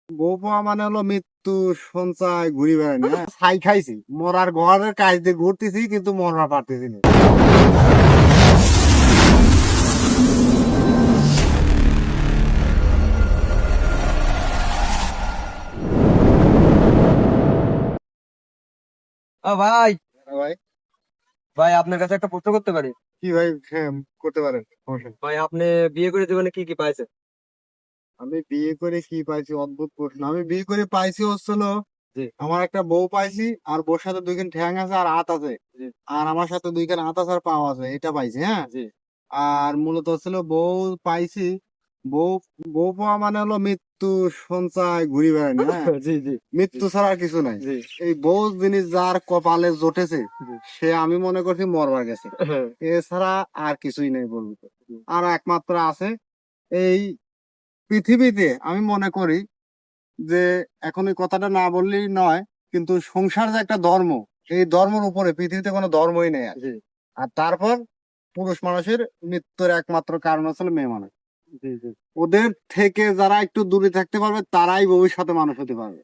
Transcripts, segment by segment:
বউ পাওয়া মানে হলো মৃত্যু সঞ্চয় ঘুরি বেড়ানি, হ্যাঁ? ছাই খাইছি, মরার ঘরের কাজ দিয়ে ঘুরতেছি কিন্তু মরা পারতেছি না। ভাই, হ্যাঁ ভাই। ভাই আপনার কাছে একটা প্রশ্ন করতে পারি? কি ভাই? হ্যাঁ, করতে পারেন, সমস্যা নেই। ভাই, আপনি বিয়ে করে জীবনে কি কি পাইছেন? আমি বিয়ে করে কি পাইছি? অদ্ভুত প্রশ্ন। আমি বিয়ে করে পাইছি হচ্ছিল, জি, আমার একটা বউ পাইছি, আর বউর সাথে দুইখান ঠ্যাং আছে আর হাত আছে, জি, আর আমার সাথে দুইখান হাত আছে আর পাও আছে, এটা পাইছি, হ্যাঁ। জি। আর মূলত হচ্ছিল বউ পাইছি। বউ বউ পাওয়া মানে হলো মৃত্যু সঞ্চয় ঘুরি বেড়ানি, হ্যাঁ। জি, জি, জি, মৃত্যু ছাড়া আর কিছু নাই। জি, এই বউ জিনিস যার কপালে জুটেছে, জি। সে আমি মনে করছি মরবার গেছে। হ্যাঁ, এছাড়া আর কিছুই নেই বলবো তো। জি, আর একমাত্র আছে এই পৃথিবীতে, আমি মনে করি যে, এখন এই কথাটা না বললেই নয়, কিন্তু সংসার যে একটা ধর্ম, এই ধর্মের উপরে পৃথিবীতে কোনো ধর্মই নেই আর। জি, আর তারপর পুরুষ মানুষের মৃত্যুর একমাত্র কারণ হচ্ছে মেয়ে মানুষ। জি, জি। ওদের থেকে যারা একটু দূরে থাকতে পারবে তারাই ভবিষ্যতে মানুষ হতে পারবে।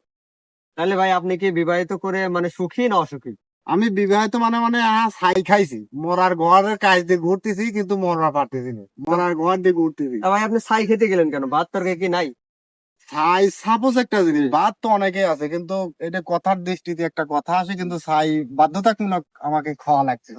তাহলে ভাই, আপনি কি বিবাহিত করে মানে সুখী না অসুখী? আমি বিবাহিত মানে ছাই খাইছি, মরার ঘরের কাজ দিয়ে ঘুরতেছি কিন্তু মরা পারতেছি না, তো মরার ঘর দিয়ে ঘুরতেছি। ভাই, আপনি ছাই খেতে গেলেন কেন? ভাত তরকারি কি নাই? ছাই সাপোজ একটা জিনিস, জি। বাদ তো অনেকেই আছে, কিন্তু এটা কথার দৃষ্টিতে একটা কথা আসে, কিন্তু ছাই বাধ্যতামূলক আমাকে খাওয়া লাগছে।